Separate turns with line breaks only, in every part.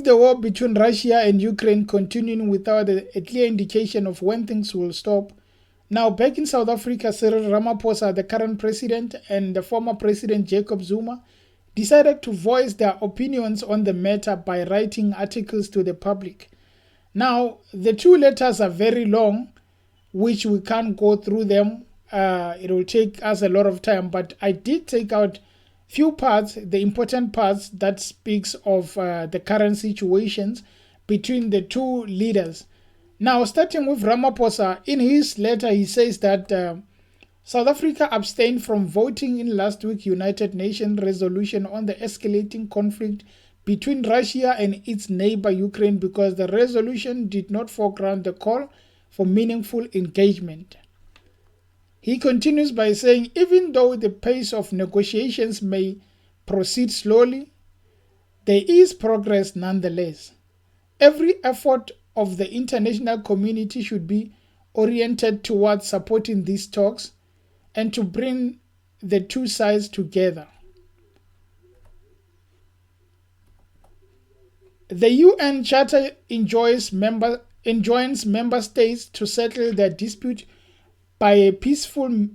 the war between Russia and Ukraine continuing without a clear indication of when things will stop, now back in South Africa, Cyril Ramaphosa, the current president, and the former president Jacob Zuma decided to voice their opinions on the matter by writing articles to the public. Now, the two letters are very long, which we can't go through them. It will take us a lot of time, but I did take out few parts, the important parts that speaks of the current situations between the two leaders. Now, starting with Ramaphosa, in his letter, he says that South Africa abstained from voting in last week's United Nations resolution on the escalating conflict between Russia and its neighbor Ukraine because the resolution did not foreground the call for meaningful engagement. He continues by saying, even though the pace of negotiations may proceed slowly, there is progress nonetheless. Every effort of the international community should be oriented towards supporting these talks and to bring the two sides together. The UN Charter enjoins member states to settle their dispute by peaceful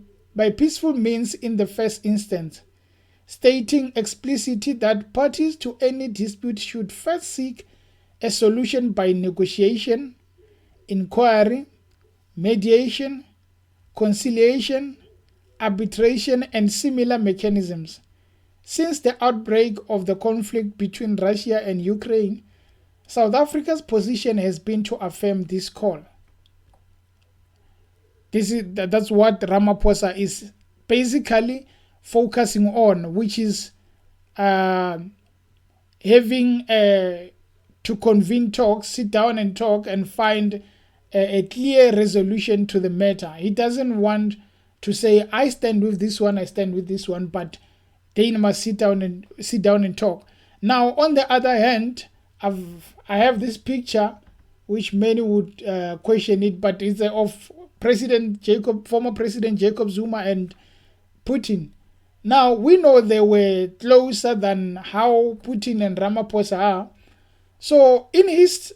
means in the first instance, stating explicitly that parties to any dispute should first seek a solution by negotiation, inquiry, mediation, conciliation, arbitration, and similar mechanisms. Since the outbreak of the conflict between Russia and Ukraine, South Africa's position has been to affirm this call. That's what Ramaphosa is basically focusing on, which is having to convene talks, sit down and talk and find a clear resolution to the matter. He doesn't want to say, I stand with this one, I stand with this one, but they must sit down and talk. Now, on the other hand, I have this picture, which many would question it, but it's of former President Jacob Zuma and Putin. Now, we know they were closer than how Putin and Ramaphosa are. So, in his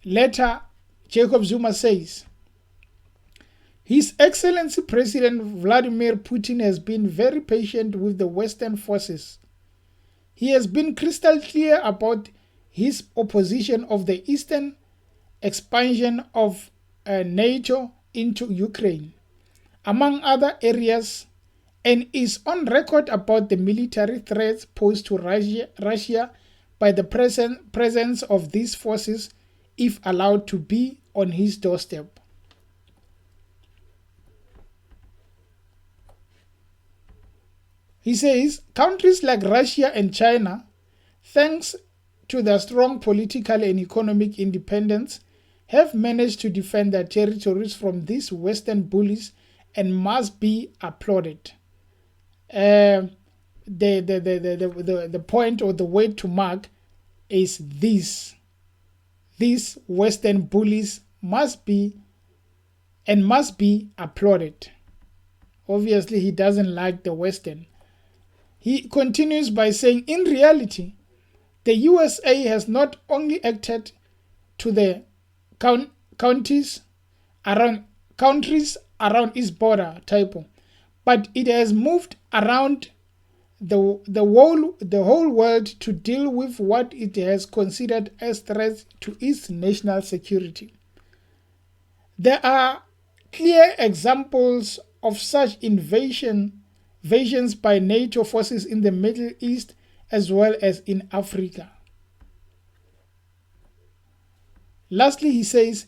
letter, Jacob Zuma says, His Excellency President Vladimir Putin has been very patient with the Western forces. He has been crystal clear about his opposition of the eastern expansion of NATO into Ukraine, among other areas, and is on record about the military threats posed to Russia by the presence of these forces if allowed to be on his doorstep. He says, countries like Russia and China, thanks to their strong political and economic independence, have managed to defend their territories from these Western bullies and must be applauded. The point or the way to mark is this. These Western bullies must be applauded. Obviously, he doesn't like the Western. He continues by saying, in reality, the USA has not only acted to the countries around its border, but it has moved around the whole world to deal with what it has considered as threats to its national security. There are clear examples of such invasions by NATO forces in the Middle East as well as in Africa. Lastly, he says,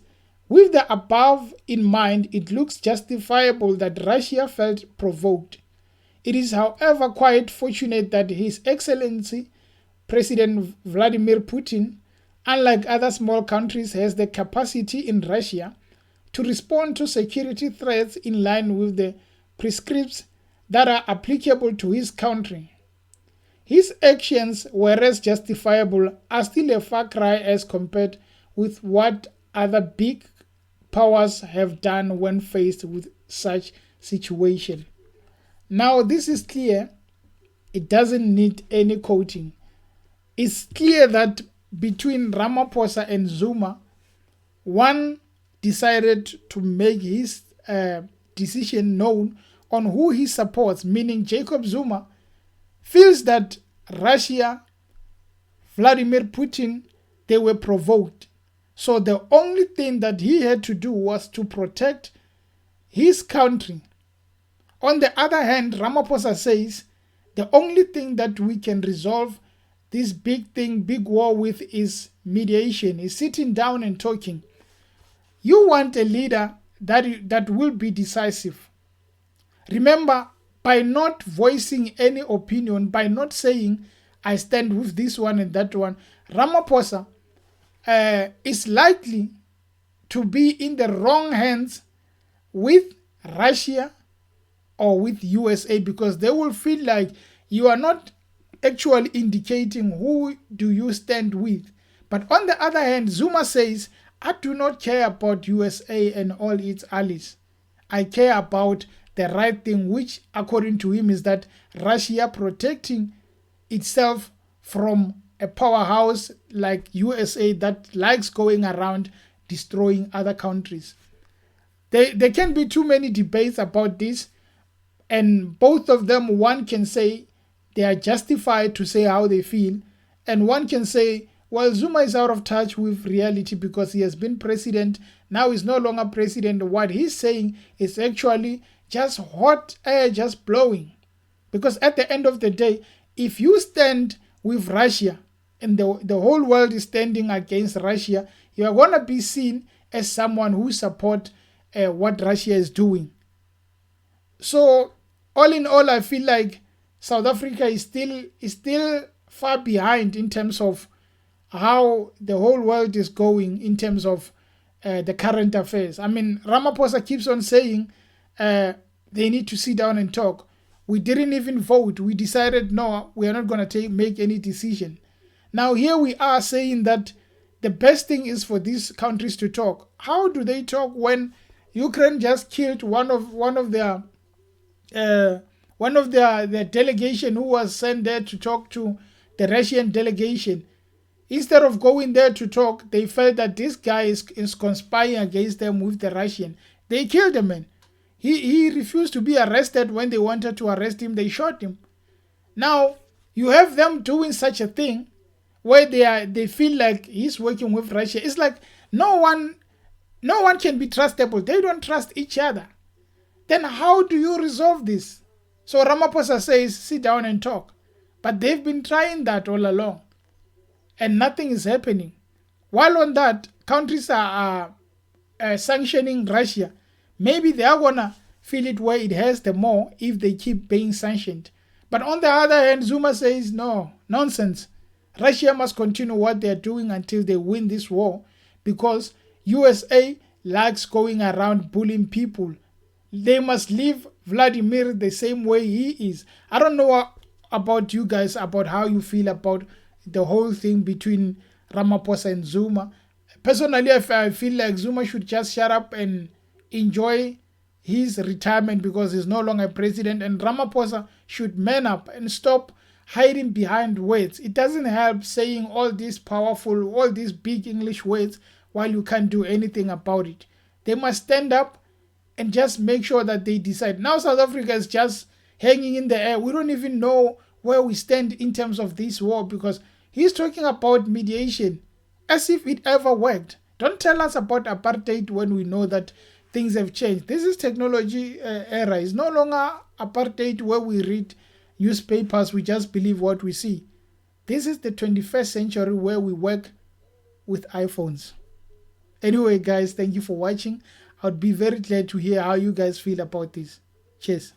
with the above in mind, it looks justifiable that Russia felt provoked. It is, however, quite fortunate that His Excellency President Vladimir Putin, unlike other small countries, has the capacity in Russia to respond to security threats in line with the prescripts that are applicable to his country. His actions, whereas justifiable, are still a far cry as compared with what other big powers have done when faced with such situation. Now, this is clear. It doesn't need any quoting. It's clear that between Ramaphosa and Zuma, one decided to make his decision known on who he supports, meaning Jacob Zuma feels that Russia, Vladimir Putin, they were provoked. So the only thing that he had to do was to protect his country. On the other hand, Ramaphosa says the only thing that we can resolve this big war with is mediation, is sitting down and talking. You want a leader that will be decisive. Remember, by not voicing any opinion, by not saying, I stand with this one and that one, Ramaphosa is likely to be in the wrong hands with Russia or with USA, because they will feel like you are not actually indicating who do you stand with. But on the other hand, Zuma says, I do not care about USA and all its allies. I care about the right thing, which according to him is that Russia protecting itself from a powerhouse like USA that likes going around destroying other countries. There can be too many debates about this, and both of them, one can say they are justified to say how they feel, and one can say, well, Zuma is out of touch with reality because he has been president. Now he's no longer president. What he's saying is actually just hot air just blowing. Because at the end of the day, if you stand with Russia and the whole world is standing against Russia, you are going to be seen as someone who support what Russia is doing. So all in all, I feel like South Africa is still far behind in terms of how the whole world is going in terms of the current affairs. I mean, Ramaphosa keeps on saying they need to sit down and talk. We didn't even vote. We decided, no, we are not going to make any decision. Now here we are saying that the best thing is for these countries to talk. How do they talk when Ukraine just killed one of their delegation who was sent there to talk to the Russian delegation? Instead of going there to talk, they felt that this guy is conspiring against them with the Russian. They killed the man. He refused to be arrested. When they wanted to arrest him, they shot him. Now, you have them doing such a thing where they feel like he's working with Russia. It's like no one can be trustable. They don't trust each other. Then how do you resolve this? So Ramaphosa says, sit down and talk. But they've been trying that all along, and nothing is happening. While on that, countries are sanctioning Russia. Maybe they are going to feel it where it hurts them more if they keep being sanctioned. But on the other hand, Zuma says, no, nonsense. Russia must continue what they're doing until they win this war, because USA likes going around bullying people. They must leave Vladimir the same way he is. I don't know about you guys, about how you feel about the whole thing between Ramaphosa and Zuma. Personally, I feel like Zuma should just shut up and enjoy his retirement because he's no longer president, and Ramaphosa should man up and stop hiding behind words. It doesn't help saying all these powerful, all these big English words while you can't do anything about it. They must stand up and just make sure that they decide. Now South Africa is just hanging in the air. We don't even know where we stand in terms of this war, because he's talking about mediation as if it ever worked. Don't tell us about apartheid when we know that things have changed. This is technology era. It's no longer apartheid where we read newspapers, we just believe what we see. This is the 21st century where we work with iPhones. Anyway, guys, thank you for watching. I'd be very glad to hear how you guys feel about this. Cheers.